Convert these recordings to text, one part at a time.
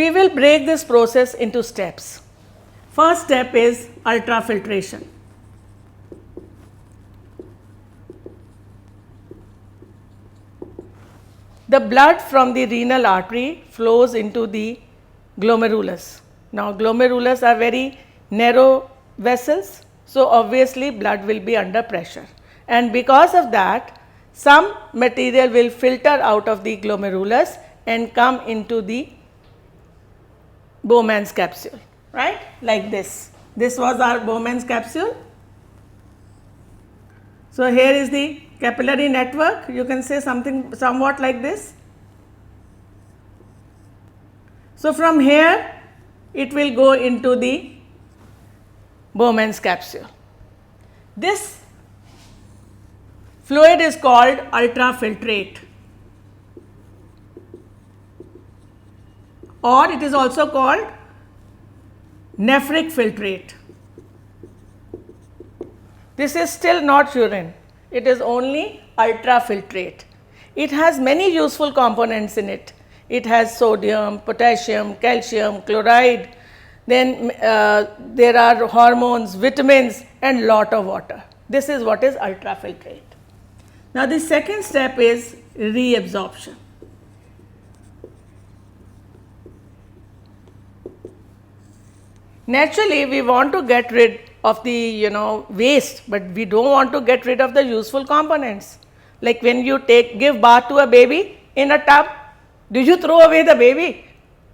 We will break this process into steps. First step is ultrafiltration. The blood from the renal artery flows into the glomerulus. Now, glomerulus are very narrow vessels, so obviously blood will be under pressure, and because of that some material will filter out of the glomerulus and come into the Bowman's capsule, right, like this. This was our Bowman's capsule. So, here is the capillary network, you can say something somewhat like this. So, from here it will go into the Bowman's capsule. This fluid is called ultrafiltrate, or it is also called nephric filtrate. This is still not urine, it is only ultrafiltrate. It has many useful components in it. It has sodium, potassium, calcium, chloride, then there are hormones, vitamins and lot of water. This is what is ultrafiltrate. Now, the second step is reabsorption. Naturally, we want to get rid of the waste, but we don't want to get rid of the useful components. Like when you give bath to a baby in a tub, do you throw away the baby?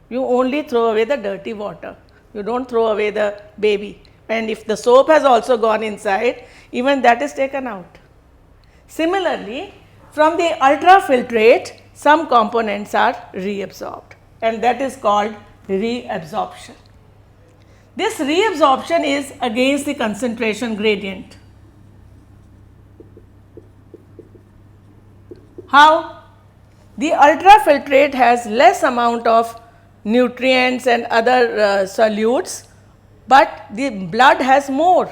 You only throw away the dirty water. You don't throw away the baby. And if the soap has also gone inside, even that is taken out. Similarly, from the ultrafiltrate, some components are reabsorbed, and that is called reabsorption. This reabsorption is against the concentration gradient. How? The ultrafiltrate has less amount of nutrients and other solutes, but the blood has more.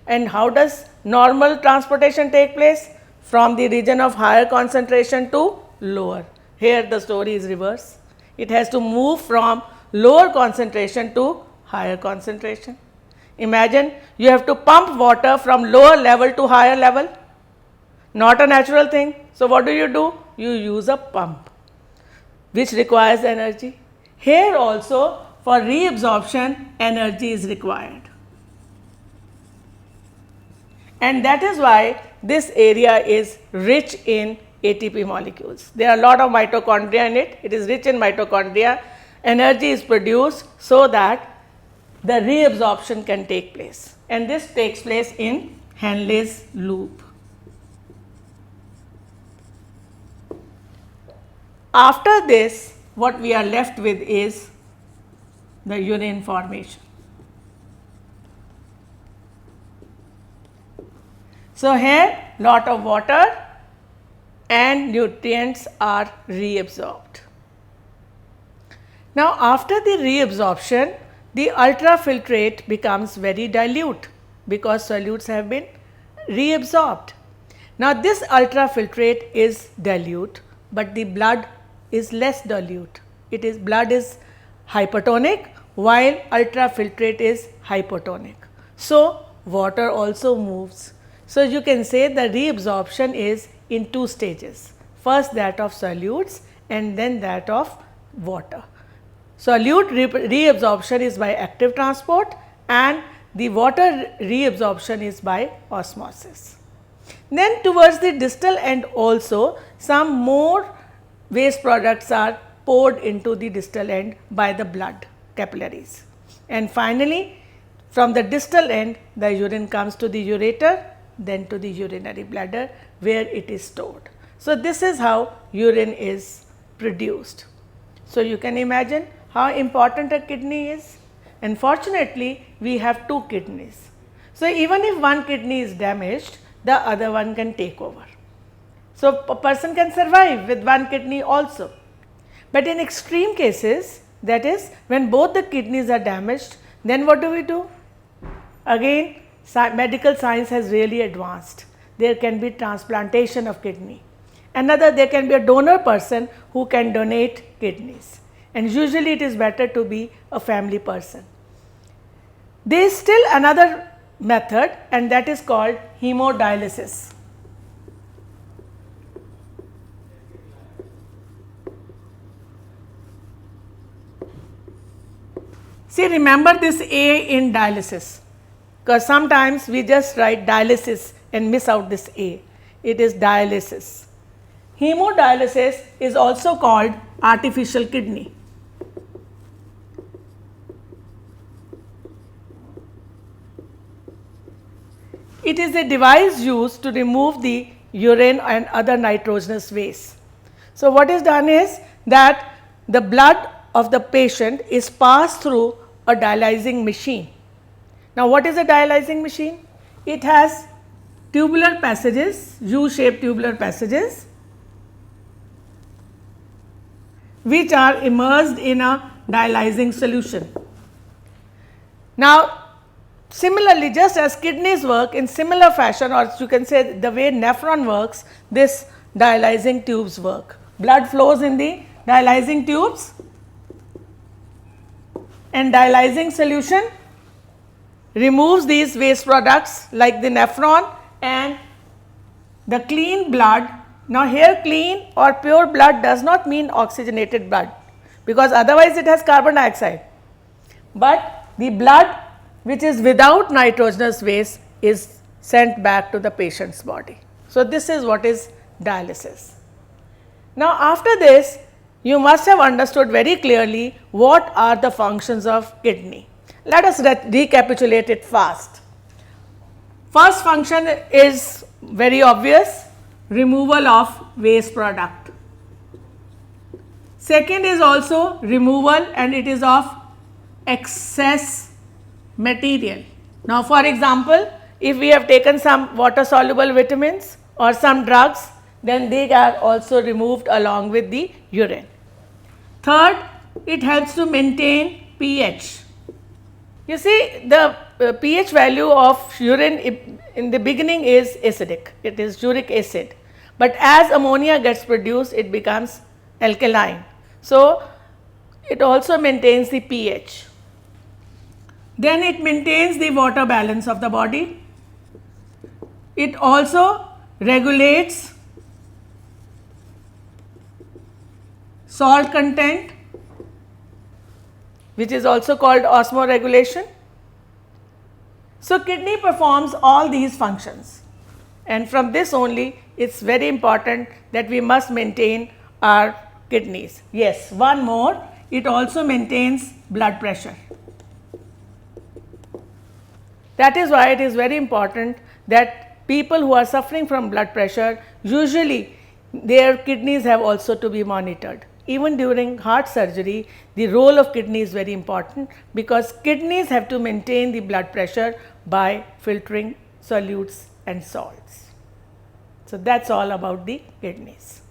And how does normal transportation take place? From the region of higher concentration to lower. Here the story is reverse. It has to move from lower concentration to higher concentration. Imagine you have to pump water from lower level to higher level, not a natural thing. So, what do? You use a pump, which requires energy. Here also for reabsorption energy is required, and that is why this area is rich in ATP molecules. There are a lot of mitochondria in it, it is rich in mitochondria. Energy is produced so that the reabsorption can take place, and this takes place in Henle's loop. After this, what we are left with is the urine formation. So, here lot of water and nutrients are reabsorbed. Now, after the reabsorption, the ultrafiltrate becomes very dilute because solutes have been reabsorbed. Now, this ultrafiltrate is dilute, but the blood is less dilute. Blood is hypertonic while ultrafiltrate is hypotonic. So, water also moves. So, you can say the reabsorption is in two stages, first that of solutes and then that of water. Solute reabsorption is by active transport and the water reabsorption is by osmosis. Then towards the distal end also some more waste products are poured into the distal end by the blood capillaries, and finally from the distal end the urine comes to the ureter, then to the urinary bladder where it is stored. So, this is how urine is produced. So, you can imagine how important a kidney is. Unfortunately, we have two kidneys. So, even if one kidney is damaged, the other one can take over. So, a person can survive with one kidney also. But in extreme cases, that is when both the kidneys are damaged, then what do? Again, medical science has really advanced. There can be transplantation of kidney. Another, there can be a donor person who can donate kidneys. and usually it is better to be a family person. There is still another method, and that is called hemodialysis. See, remember this A in dialysis, because sometimes we just write dialysis and miss out this A. It is dialysis. Hemodialysis is also called artificial kidney. It is a device used to remove the urine and other nitrogenous waste. So, what is done is that the blood of the patient is passed through a dialyzing machine. Now, what is a dialyzing machine? It has tubular passages, U-shaped tubular passages, which are immersed in a dialyzing solution. Now, similarly, just as kidneys work in similar fashion, or you can say the way nephron works, this dialyzing tubes work. Blood flows in the dialyzing tubes, and dialyzing solution removes these waste products like the nephron and the clean blood. Now, here clean or pure blood does not mean oxygenated blood, because otherwise it has carbon dioxide, but the blood which is without nitrogenous waste is sent back to the patient's body. So, this is what is dialysis. Now, after this, you must have understood very clearly what are the functions of kidney. Let us recapitulate it fast. First function is very obvious, removal of waste product. Second is also removal, and it is of excess material. Now, for example, if we have taken some water soluble vitamins or some drugs, then they are also removed along with the urine. Third, it helps to maintain pH. You see, the pH value of urine in the beginning is acidic, it is uric acid, but as ammonia gets produced, it becomes alkaline. So, it also maintains the pH. Then it maintains the water balance of the body. It also regulates salt content, which is also called osmoregulation. So, kidney performs all these functions, and from this only it is very important that we must maintain our kidneys. Yes, one more, it also maintains blood pressure. That is why it is very important that people who are suffering from blood pressure, usually their kidneys have also to be monitored. Even during heart surgery, the role of kidney is very important, because kidneys have to maintain the blood pressure by filtering solutes and salts. So, that is all about the kidneys.